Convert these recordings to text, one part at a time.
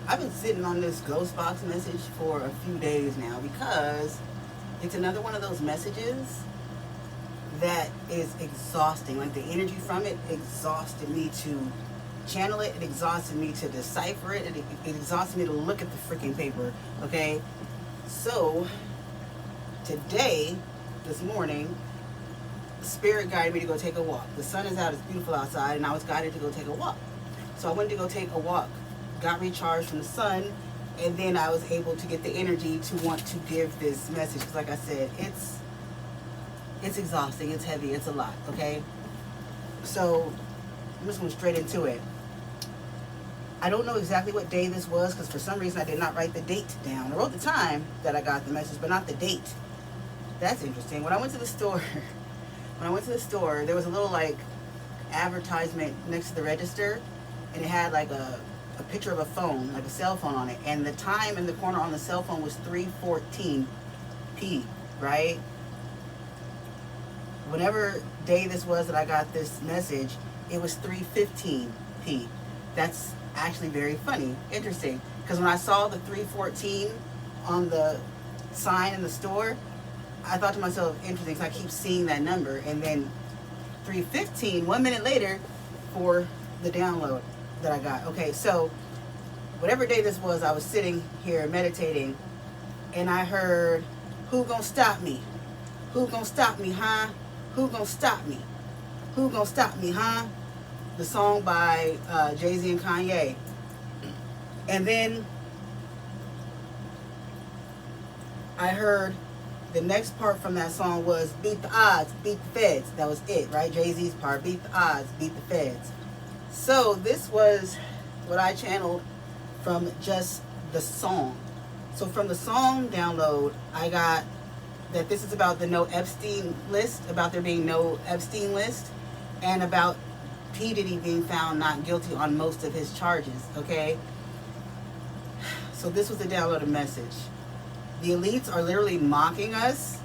I've been sitting on this ghost box message for a few days now because it's another one of those messages that is exhausting. Like the energy from it exhausted me to channel it. It exhausted me to decipher it. It exhausted me to look at the freaking paper. Okay, so today, this morning, Spirit guided me to go take a walk. The sun is out, it's beautiful outside, and I was guided to go take a walk. So I went to go take a walk, got recharged from the sun, and then I was able to get the energy to want to give this message. Because like I said, it's exhausting, it's heavy, it's a lot, okay? So I'm just going straight into it. I don't know exactly what day this was because for some reason I did not write the date down. I wrote the time that I got the message, but not the date. That's interesting. When I went to the store, there was a little like advertisement next to the register, and it had like a picture of a phone, like a cell phone on it, and the time in the corner on the cell phone was 3:14 p, right? Whatever day this was that I got this message, it was 3:15 p. That's actually very funny, interesting, because when I saw the 3:14 on the sign in the store, I thought to myself, interesting, because I keep seeing that number, and then 3:15, 1 minute later, for the download that I got. Okay, so whatever day this was, I was sitting here meditating, and I heard, "Who gonna stop me? Who gonna stop me, huh? Who gonna stop me? Who gonna stop me, huh?" The song by Jay-Z and Kanye. And then I heard the next part from that song was "Beat the odds, beat the feds." That was it, right? Jay-Z's part, "Beat the odds, beat the feds." So this was what I channeled from just the song. So from the song download, I got that this is about the no Epstein list, about there being no Epstein list, and about P. Diddy being found not guilty on most of his charges, okay? So this was the downloaded message. The elites are literally mocking us.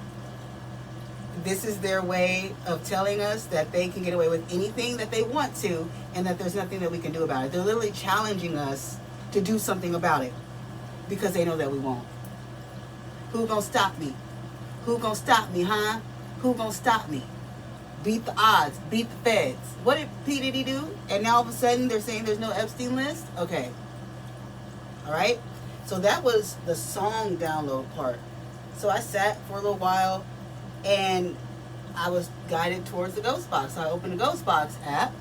This is their way of telling us that they can get away with anything that they want to, and that there's nothing that we can do about it. They're literally challenging us to do something about it because they know that we won't. Who gonna stop me? Who gonna stop me, huh? Who gonna stop me? Beat the odds, beat the feds. What did P. Diddy do? And now all of a sudden they're saying there's no Epstein list? Okay. All right? So that was the song download part. So I sat for a little while and I was guided towards the Ghost Box. So I opened the Ghost Box app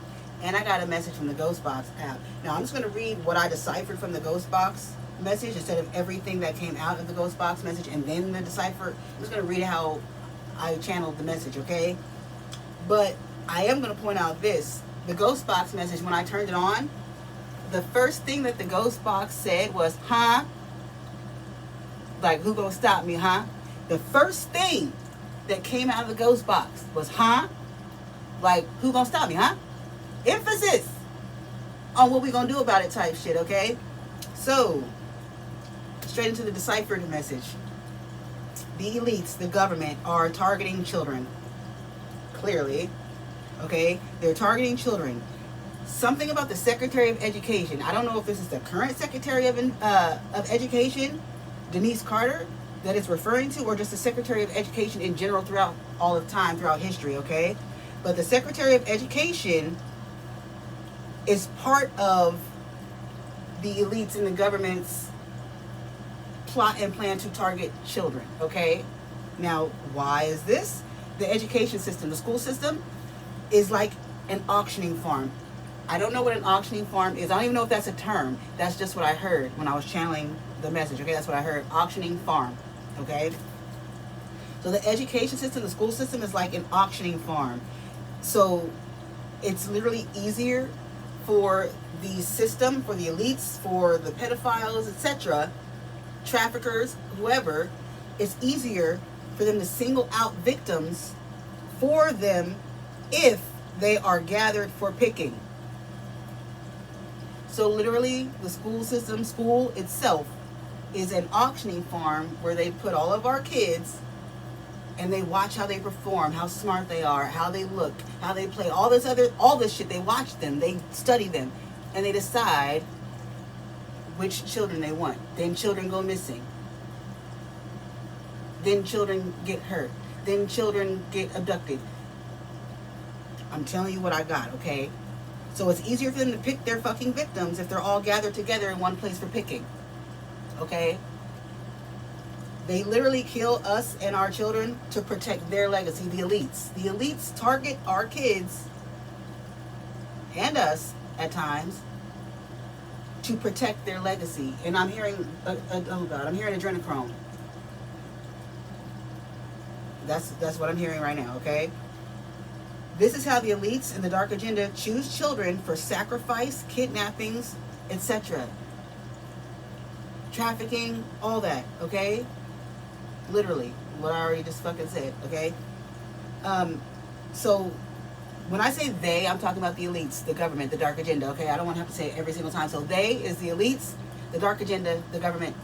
and I got a message from the Ghost Box app. Now I'm just going to read what I deciphered from the Ghost Box message instead of everything that came out of the Ghost Box message and then the decipher. I'm just going to read how I channeled the message, okay? But I am going to point out this. The Ghost Box message, when I turned it on, the first thing that the Ghost Box said was, huh? Like, who gonna stop me, huh? The first thing that came out of the Ghost Box was, huh? Like, who gonna stop me, huh? Emphasis on what we gonna do about it type shit, okay? So, straight into the deciphered message. The elites, the government, are targeting children. Clearly, okay? They're targeting children. Something about the Secretary of Education. I don't know if this is the current Secretary of Education, Denise Carter, that it's referring to, or just the Secretary of Education in general throughout all of time, throughout history, okay? But the Secretary of Education is part of the elites in the government's plot and plan to target children, okay? Now, why is this? The education system, the school system, is like an auctioning farm. I don't know what an auctioning farm is. I don't even know if that's a term. That's just what I heard when I was channeling the message, okay? That's what I heard, auctioning farm, okay? So the education system, the school system is like an auctioning farm. So it's literally easier for the system, for the elites, for the pedophiles, etc., traffickers, whoever, it's easier for them to single out victims for them if they are gathered for picking. So literally, the school system, school itself, is an auctioning farm where they put all of our kids and they watch how they perform, how smart they are, how they look, how they play, all this shit. They watch them, they study them, and they decide which children they want. Then children go missing. Then children get hurt. Then children get abducted. I'm telling you what I got, okay? So it's easier for them to pick their fucking victims if they're all gathered together in one place for picking. Okay? They literally kill us and our children to protect their legacy, the elites. The elites target our kids and us at times to protect their legacy. And I'm hearing, oh God, I'm hearing adrenochrome. That's what I'm hearing right now, okay? This is how the elites and the dark agenda choose children for sacrifice, kidnappings, etc. Trafficking, all that, okay? Literally, what I already just fucking said, okay? So, when I say they, I'm talking about the elites, the government, the dark agenda, okay? I don't want to have to say it every single time. So, they is the elites, the dark agenda, the government,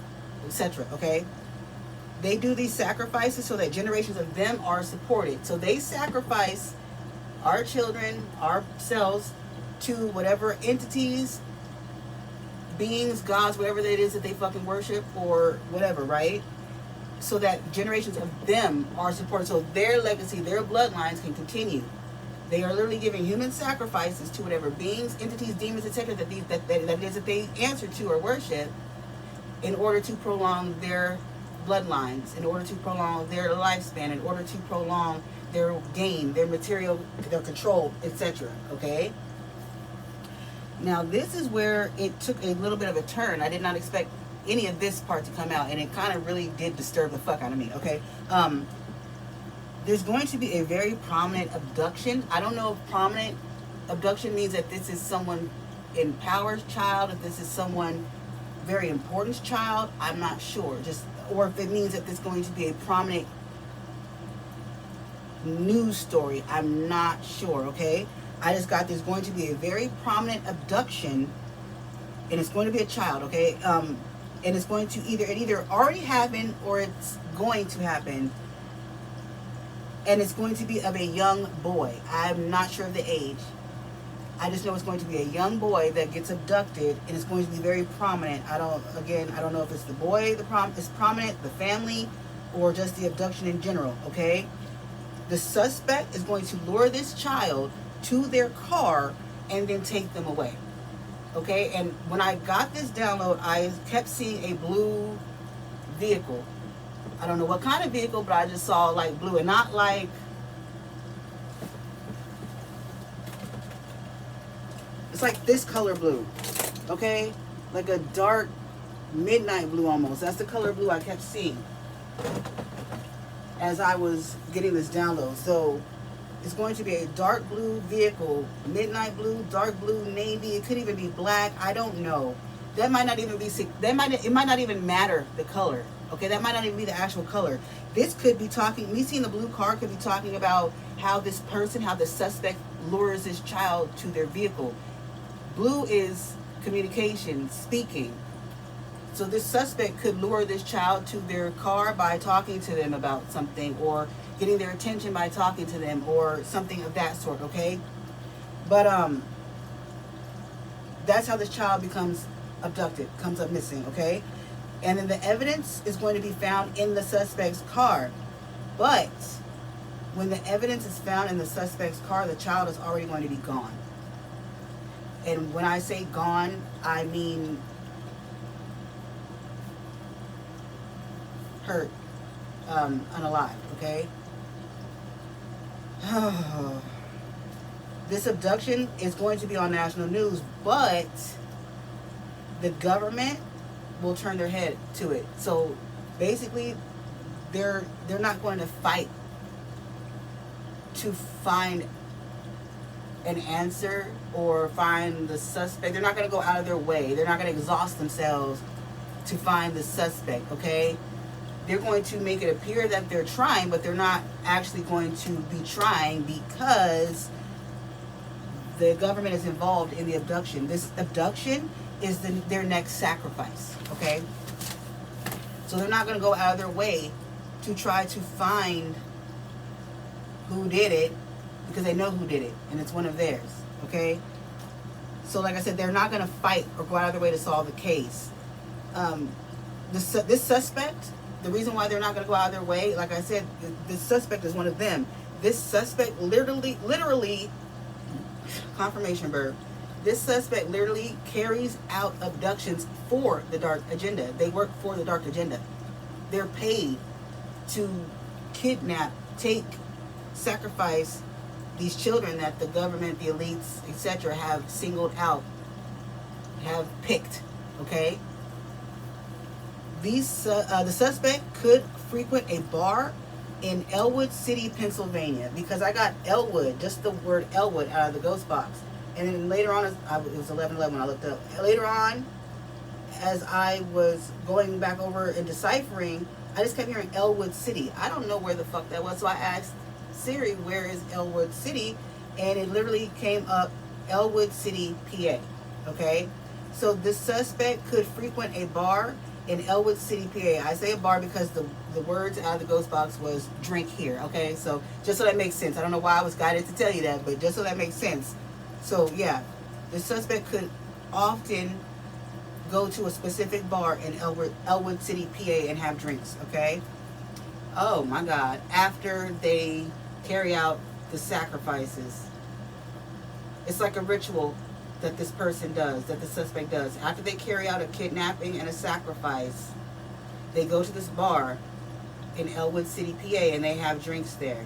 etc., okay? They do these sacrifices so that generations of them are supported. So, they sacrifice our children, ourselves, to whatever entities, beings, gods, whatever it is that they fucking worship or whatever, right? So that generations of them are supported, so their legacy, their bloodlines can continue. They are literally giving human sacrifices to whatever beings, entities, demons, etc. that it is that they answer to or worship in order to prolong their bloodlines, in order to prolong their lifespan, in order to prolong their gain, their material, their control, etc. Okay? Now, this is where it took a little bit of a turn. I did not expect any of this part to come out, and it kind of really did disturb the fuck out of me, okay? There's going to be a very prominent abduction. I don't know if prominent abduction means that this is someone in power's child, if this is someone very important's child, I'm not sure. Or if it means that there's going to be a prominent news story, I'm not sure, okay? I just got there's going to be a very prominent abduction, and it's going to be a child, okay? And it's going to either already happened or it's going to happen. And it's going to be of a young boy. I'm not sure of the age. I just know it's going to be a young boy that gets abducted, and it's going to be very prominent. I don't know if it's the boy is prominent, the family, or just the abduction in general, okay? The suspect is going to lure this child to their car and then take them away. Okay, and when I got this download, I kept seeing a blue vehicle. I don't know what kind of vehicle, but I just saw like blue, and not like, it's like this color blue, okay? Like a dark midnight blue almost. That's the color blue I kept seeing as I was getting this download. So it's going to be a dark blue vehicle, midnight blue, dark blue, navy. It could even be black. I don't know. That might not even be. It might not even matter the color. Okay, that might not even be the actual color. This could be talking. Me seeing the blue car could be talking about how this person, how the suspect lures this child to their vehicle. Blue is communication, speaking. So this suspect could lure this child to their car by talking to them about something, or getting their attention by talking to them, or something of that sort, okay? But that's how this child becomes abducted, comes up missing, okay? And then the evidence is going to be found in the suspect's car. But when the evidence is found in the suspect's car, the child is already going to be gone. And when I say gone, I mean hurt, unalive, okay? This abduction is going to be on national news, but the government will turn their head to it. So basically, they're not going to fight to find an answer or find the suspect. They're not going to go out of their way. They're not going to exhaust themselves to find the suspect, okay? They're going to make it appear that they're trying, but they're not actually going to be trying, because the government is involved in the abduction. This abduction is their next sacrifice, okay? So they're not going to go out of their way to try to find who did it, because they know who did it, and it's one of theirs, okay? So like I said, they're not going to fight or go out of their way to solve the case. This suspect, the reason why they're not going to go out of their way, like I said, this suspect is one of them. This suspect literally, confirmation verb. This suspect literally carries out abductions for the dark agenda. They work for the dark agenda. They're paid to kidnap, take, sacrifice these children that the government, the elites, etc. have singled out, have picked. Okay. The suspect could frequent a bar in Elwood City, Pennsylvania, because I got Elwood, just the word Elwood, out of the ghost box. And then later on, it was 11:11 when I looked up. Later on, as I was going back over and deciphering, I just kept hearing Elwood City. I don't know where the fuck that was, so I asked Siri, where is Elwood City? And it literally came up, Elwood City, PA. Okay? So this suspect could frequent a bar in Elwood City, PA. I say a bar because the words out of the ghost box was drink here. Okay? So just so that makes sense. I don't know why I was guided to tell you that, but just so that makes sense. So yeah, the suspect could often go to a specific bar in Elwood City, PA and have drinks. Okay? Oh my God. After they carry out the sacrifices. It's like a ritual that this person does, that the suspect does. After they carry out a kidnapping and a sacrifice, they go to this bar in Elwood City, PA, and they have drinks there.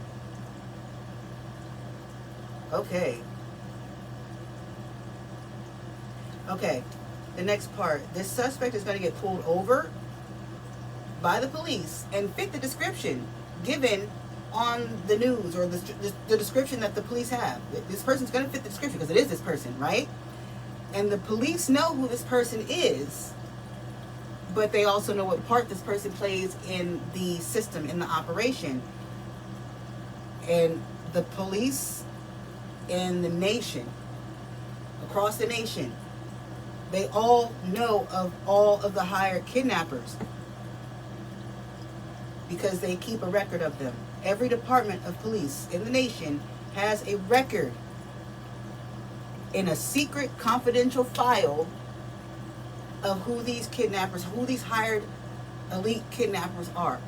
Okay. Okay, the next part. This suspect is going to get pulled over by the police and fit the description given on the news, or the description that the police have. This person's going to fit the description because it is this person, right? And the police know who this person is, but they also know what part this person plays in the system, in the operation. And the police in the nation, across the nation, they all know of all of the hired kidnappers because they keep a record of them. Every department of police in the nation has a record in a secret confidential file of who these kidnappers, who these hired elite kidnappers are,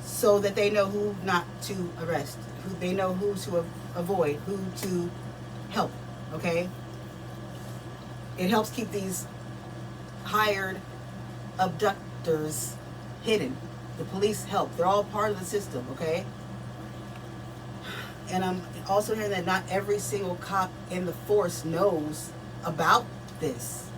so that they know who not to arrest, who they know who to avoid, who to help. Okay? It helps keep these hired abductors hidden. The police help. They're all part of the system, okay? And I'm also hearing that not every single cop in the force knows about this.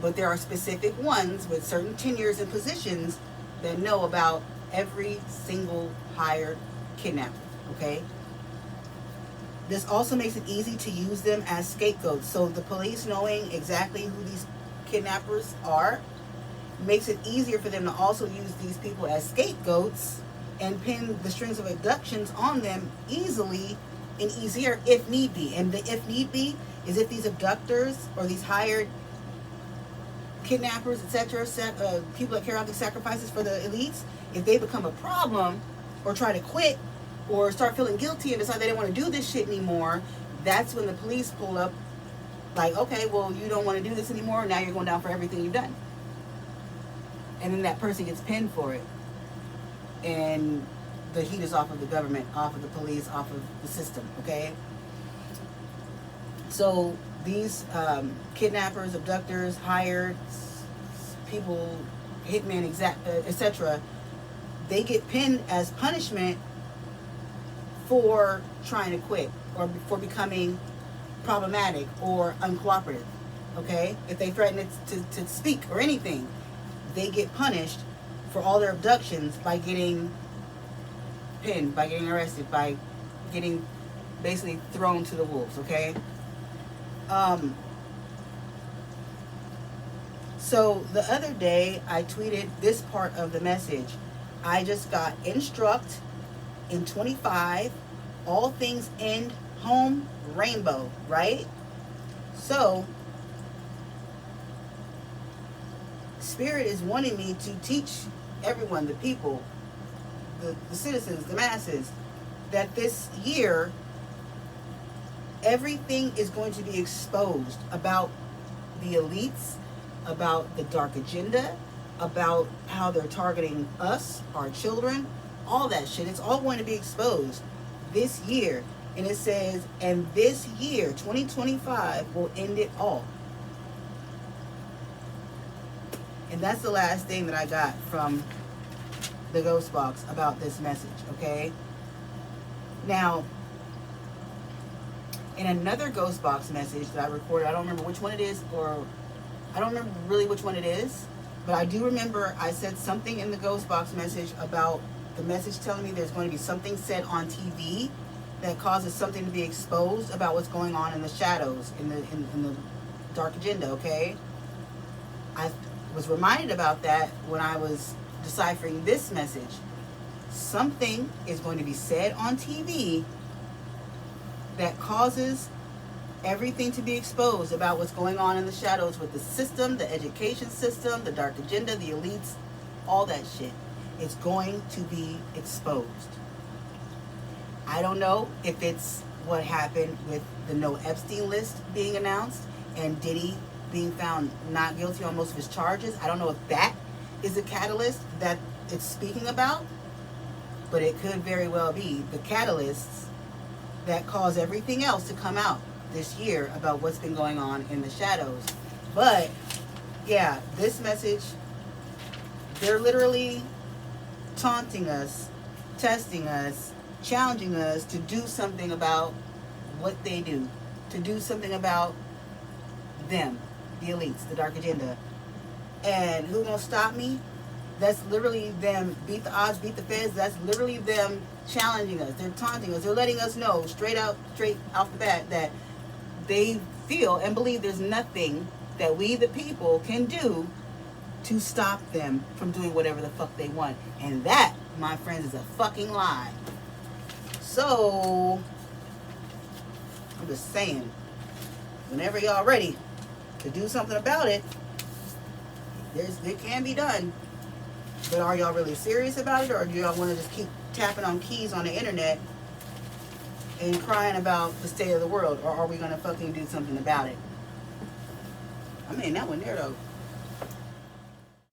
But there are specific ones with certain tenures and positions that know about every single hired kidnapper, okay? This also makes it easy to use them as scapegoats. So the police knowing exactly who these kidnappers are makes it easier for them to also use these people as scapegoats and pin the strings of abductions on them easily and easier if need be. And the if need be is if these abductors or these hired kidnappers, etc., people that carry out these sacrifices for the elites, if they become a problem or try to quit or start feeling guilty and decide they don't want to do this shit anymore, that's when the police pull up like, okay, well, you don't want to do this anymore, now you're going down for everything you've done. And then that person gets pinned for it. And the heat is off of the government, off of the police, off of the system, okay? So these kidnappers, abductors, hired people, hitmen, etc., they get pinned as punishment for trying to quit or for becoming problematic or uncooperative, okay? If they threaten to speak or anything, they get punished for all their abductions by getting pinned, by getting arrested, by getting basically thrown to the wolves, okay? So the other day I tweeted this part of the message. I just got instruct in 25, all things end home rainbow, right? So Spirit is wanting me to teach everyone, the people, the citizens, the masses, that this year everything is going to be exposed about the elites, about the dark agenda, about how they're targeting us, our children, all that shit. It's all going to be exposed this year. And it says, and this year, 2025, will end it all. And that's the last thing that I got from the ghost box about this message, okay? Now, in another ghost box message that I recorded, I don't remember which one it is, or I don't remember really which one it is, but I do remember I said something in the ghost box message about the message telling me there's going to be something said on TV that causes something to be exposed about what's going on in the shadows, in the dark agenda, okay? I was reminded about that when I was deciphering this message. Something is going to be said on TV that causes everything to be exposed about what's going on in the shadows with the system, the education system, the dark agenda, the elites, all that shit. It's going to be exposed. I don't know if it's what happened with the no Epstein list being announced and Diddy being found not guilty on most of his charges. I don't know if that is a catalyst that it's speaking about, but it could very well be the catalysts that cause everything else to come out this year about what's been going on in the shadows. But yeah, this message, they're literally taunting us, testing us, challenging us to do something about what they do, to do something about them, the elites, the dark agenda. And who gonna stop me? That's literally them. Beat the odds, beat the feds. That's literally them challenging us. They're taunting us. They're letting us know straight off the bat that they feel and believe there's nothing that we the people can do to stop them from doing whatever the fuck they want. And that, my friends, is a fucking lie. So I'm just saying, whenever y'all ready to do something about it, it can be done. But are y'all really serious about it, or do y'all want to just keep tapping on keys on the internet and crying about the state of the world? Or are we going to fucking do something about it? I mean, that one there, though.